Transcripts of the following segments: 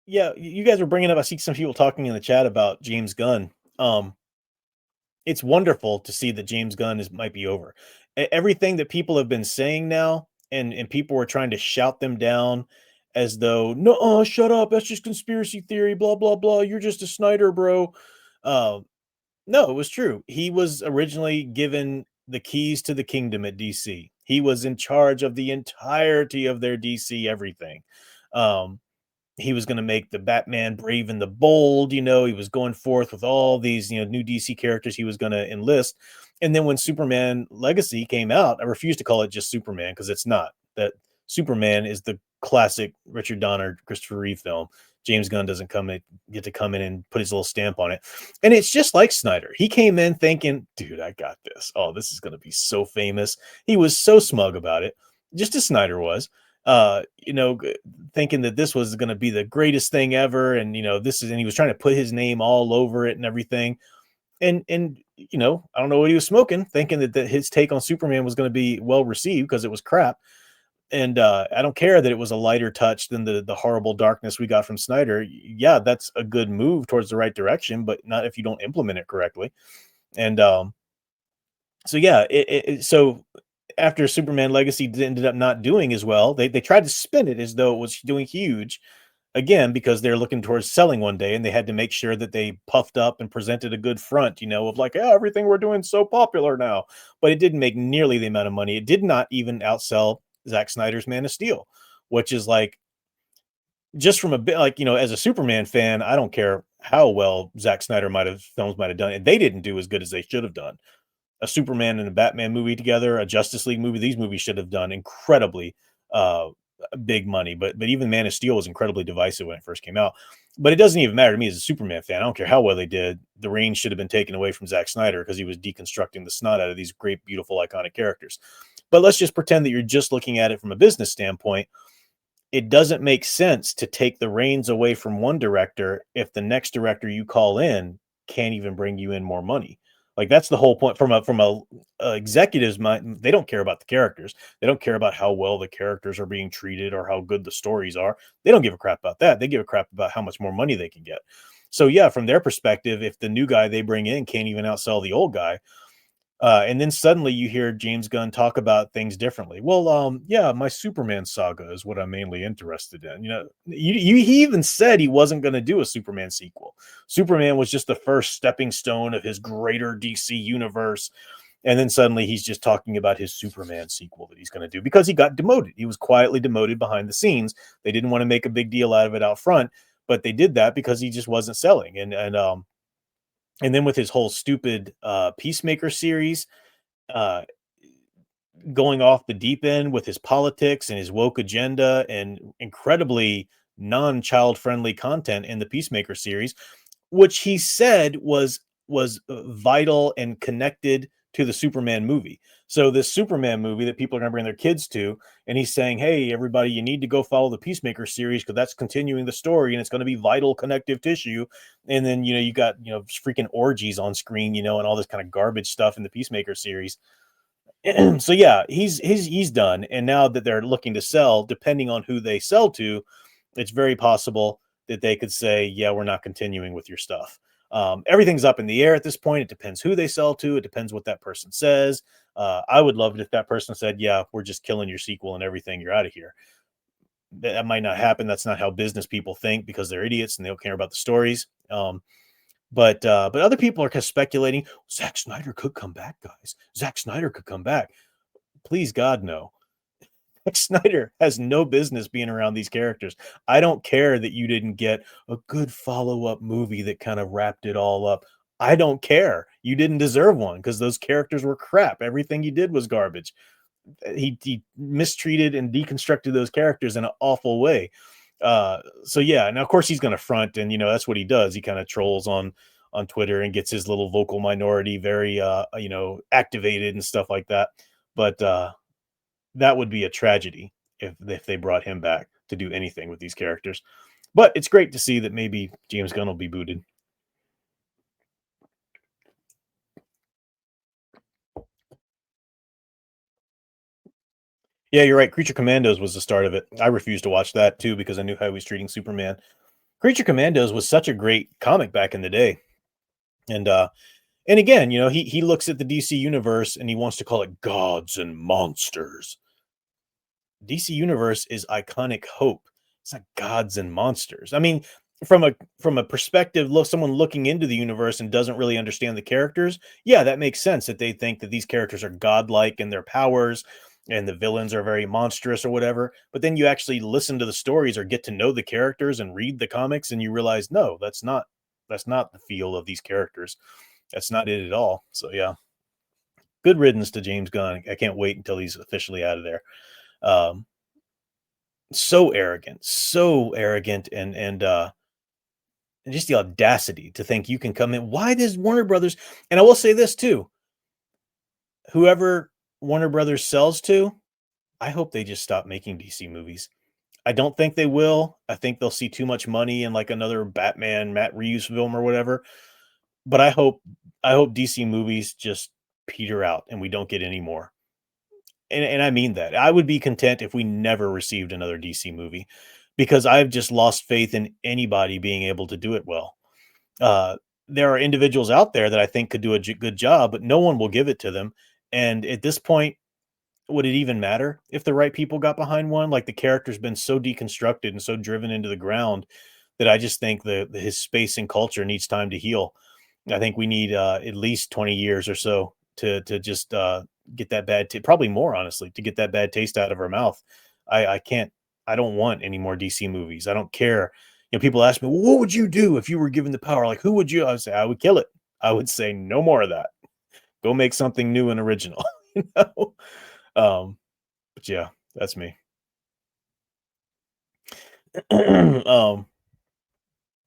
Yeah, you guys were bringing up. I see some people talking in the chat about James Gunn. Um, it's wonderful to see that James Gunn is might be over. Everything that people have been saying now, and people were trying to shout them down as though, no, shut up, that's just conspiracy theory, blah blah blah. You're just a Snyder, bro. Uh, no, it was true. He was originally given the keys to the kingdom at DC. He was in charge of the entirety of their DC everything. Um, he was going to make the Batman Brave and the Bold. He was going forth with all these, new DC characters he was going to enlist. And then when Superman Legacy came out, I refuse to call it just Superman because it's not. That Superman is the classic Richard Donner, Christopher Reeve film. James Gunn doesn't get to come in and put his little stamp on it. And it's just like Snyder. He came in thinking, dude, I got this. Oh, this is going to be so famous. He was so smug about it, just as Snyder was. Thinking that this was going to be the greatest thing ever, and and he was trying to put his name all over it and everything. And I don't know what he was smoking, thinking that his take on Superman was going to be well received because it was crap. And I don't care that it was a lighter touch than the horrible darkness we got from Snyder. Yeah, that's a good move towards the right direction, but not if you don't implement it correctly. And so yeah, so after Superman Legacy ended up not doing as well, they tried to spin it as though it was doing huge again because they're looking towards selling one day, and they had to make sure that they puffed up and presented a good front, of like, yeah, everything we're doing is so popular now. But it didn't make nearly the amount of money. It did not even outsell Zack Snyder's Man of Steel, which is like, just from a bit, like, as a Superman fan, I don't care how well Zack Snyder films might have done, and they didn't do as good as they should have done. A Superman and a Batman movie together, a Justice League movie. These movies should have done incredibly uh, big money, but even Man of Steel was incredibly divisive when it first came out. But it doesn't even matter to me as a Superman fan. I don't care how well they did. The reins should have been taken away from Zack Snyder because he was deconstructing the snot out of these great, beautiful, iconic characters. But let's just pretend that you're just looking at it from a business standpoint. It doesn't make sense to take the reins away from one director if the next director you call in can't even bring you in more money. Like, that's the whole point. From a executive's mind, they don't care about the characters. They don't care about how well the characters are being treated or how good the stories are. They don't give a crap about that. They give a crap about how much more money they can get. So yeah, from their perspective, if the new guy they bring in can't even outsell the old guy, and then suddenly you hear James Gunn talk about things differently. Well, yeah, my Superman saga is what I'm mainly interested in. He even said he wasn't going to do a Superman sequel. Superman was just the first stepping stone of his greater DC universe. And then suddenly he's just talking about his Superman sequel that he's going to do because he got demoted. He was quietly demoted behind the scenes. They didn't want to make a big deal out of it out front, but they did that because he just wasn't selling. And then with his whole stupid Peacemaker series, uh, going off the deep end with his politics and his woke agenda and incredibly non-child friendly content in the Peacemaker series, which he said was vital and connected to the Superman movie. So this Superman movie that people are going to bring their kids to, and he's saying, "Hey, everybody, you need to go follow the Peacemaker series because that's continuing the story and it's going to be vital connective tissue." And then you got freaking orgies on screen, and all this kind of garbage stuff in the Peacemaker series. So yeah, he's done. And now that they're looking to sell, depending on who they sell to, it's very possible that they could say, yeah, we're not continuing with your stuff. Everything's up in the air at this point. It depends who they sell to. It depends what that person says. I would love it if that person said, yeah, we're just killing your sequel and everything. You're out of here. That might not happen. That's not how business people think because they're idiots and they don't care about the stories. But other people are kind of speculating. Zack Snyder could come back, guys. Zack Snyder could come back. Please, God, no. Zack Snyder has no business being around these characters. I don't care that you didn't get a good follow-up movie that kind of wrapped it all up. I don't care. You didn't deserve one because those characters were crap. Everything you did was garbage. He mistreated and deconstructed those characters in an awful way. So yeah, and of course he's going to front, and that's what he does. He kind of trolls on Twitter and gets his little vocal minority very activated and stuff like that. But that would be a tragedy if they brought him back to do anything with these characters. But it's great to see that maybe James Gunn will be booted. Yeah, you're right. Creature Commandos was the start of it. I refused to watch that too because I knew how he was treating Superman. Creature Commandos was such a great comic back in the day, and and again, he looks at the DC universe and he wants to call it gods and monsters. DC Universe is iconic hope. It's not gods and monsters. I mean, from a perspective, look, someone looking into the universe and doesn't really understand the characters. Yeah, that makes sense that they think that these characters are godlike in their powers and the villains are very monstrous or whatever. But then you actually listen to the stories or get to know the characters and read the comics and you realize, no, that's not the feel of these characters. That's not it at all. So yeah, good riddance to James Gunn. I can't wait until he's officially out of there. Um, so arrogant, and just the audacity to think you can come in. Why does Warner Brothers? And I will say this too: whoever Warner Brothers sells to, I hope they just stop making DC movies. I don't think they will. I think they'll see too much money in like another Batman, Matt Reeves film or whatever. But I hope DC movies just peter out and we don't get any more. And I mean that. I would be content if we never received another DC movie because I've just lost faith in anybody being able to do it well. Uh, there are individuals out there that I think could do a good job, but no one will give it to them. And at this point, would it even matter if the right people got behind one? Like the character's been so deconstructed and so driven into the ground that I just think his space and culture needs time to heal. I think we need at least 20 years or so to just get that probably more honestly to get that bad taste out of our mouth. I can't. I don't want any more DC movies. I don't care. People ask me, well, "What would you do if you were given the power? Like, who would you?" I would say, "I would kill it. I would say no more of that. Go make something new and original." you know. But yeah, that's me. um,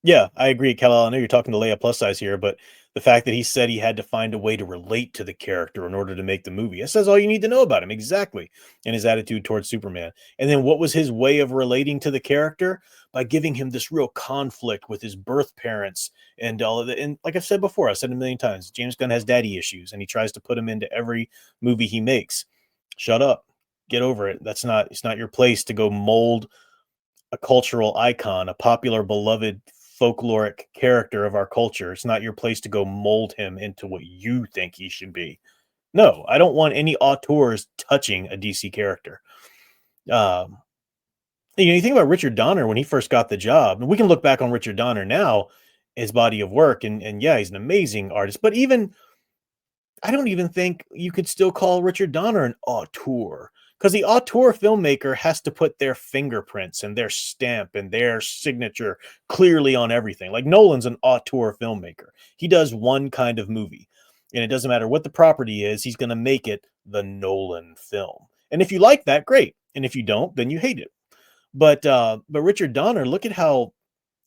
Yeah, I agree, Kal. I know you're talking to Leia plus size here, but the fact that he said he had to find a way to relate to the character in order to make the movie, it says all you need to know about him exactly, and his attitude towards Superman. And then what was his way of relating to the character? By giving him this real conflict with his birth parents and all of that. And like I've said before, I've said it a million times, James Gunn has daddy issues, and he tries to put them into every movie he makes. Shut up, get over it. It's not your place to go mold a cultural icon, a popular, beloved, folkloric character of our culture. It's not your place to go mold him into what you think he should be. No, I don't want any auteurs touching a DC character. Um, you think about Richard Donner when he first got the job, and we can look back on Richard Donner now, his body of work, and yeah, he's an amazing artist. But even I don't even think you could still call Richard Donner an auteur because the auteur filmmaker has to put their fingerprints and their stamp and their signature clearly on everything. Like Nolan's an auteur filmmaker. He does one kind of movie, and it doesn't matter what the property is, he's going to make it the Nolan film. And if you like that, great. And if you don't, then you hate it. But Richard Donner, look at how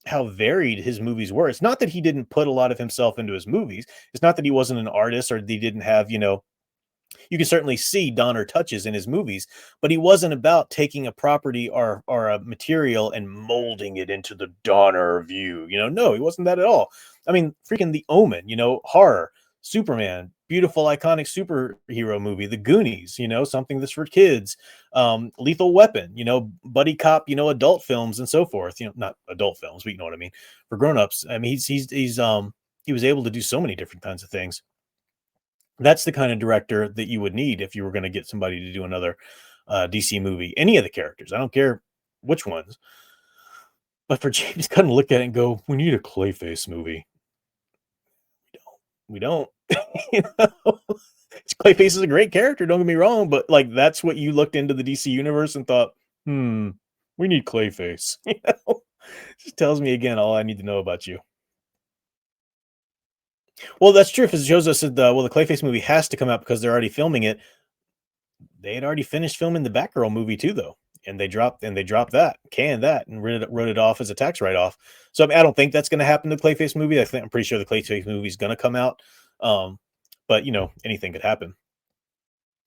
varied his movies were. It's not that he didn't put a lot of himself into his movies. It's not that he wasn't an artist or that he didn't have, you can certainly see Donner touches in his movies, but he wasn't about taking a property or a material and molding it into the Donner view. No, he wasn't that at all. I mean, freaking The Omen, horror, Superman, beautiful, iconic superhero movie, The Goonies, something that's for kids, Lethal Weapon, buddy cop, adult films and so forth. Not adult films, but you know what I mean, for grown-ups. I mean, he was able to do so many different kinds of things. That's the kind of director that you would need if you were going to get somebody to do another DC movie. Any of the characters, I don't care which ones. But for James Gunn to look at it and go, "We need a Clayface movie." We don't. you know? Clayface is a great character, don't get me wrong, but like that's what you looked into the DC universe and thought, we need Clayface. Just tells me again all I need to know about you. Well, that's true. If it shows us that the Clayface movie has to come out because they're already filming it. They had already finished filming the Batgirl movie too, though, and they dropped that, canned that, and wrote it off as a tax write off. So I, mean, I don't think that's going to happen to the Clayface movie. I'm pretty sure the Clayface movie is going to come out, but anything could happen.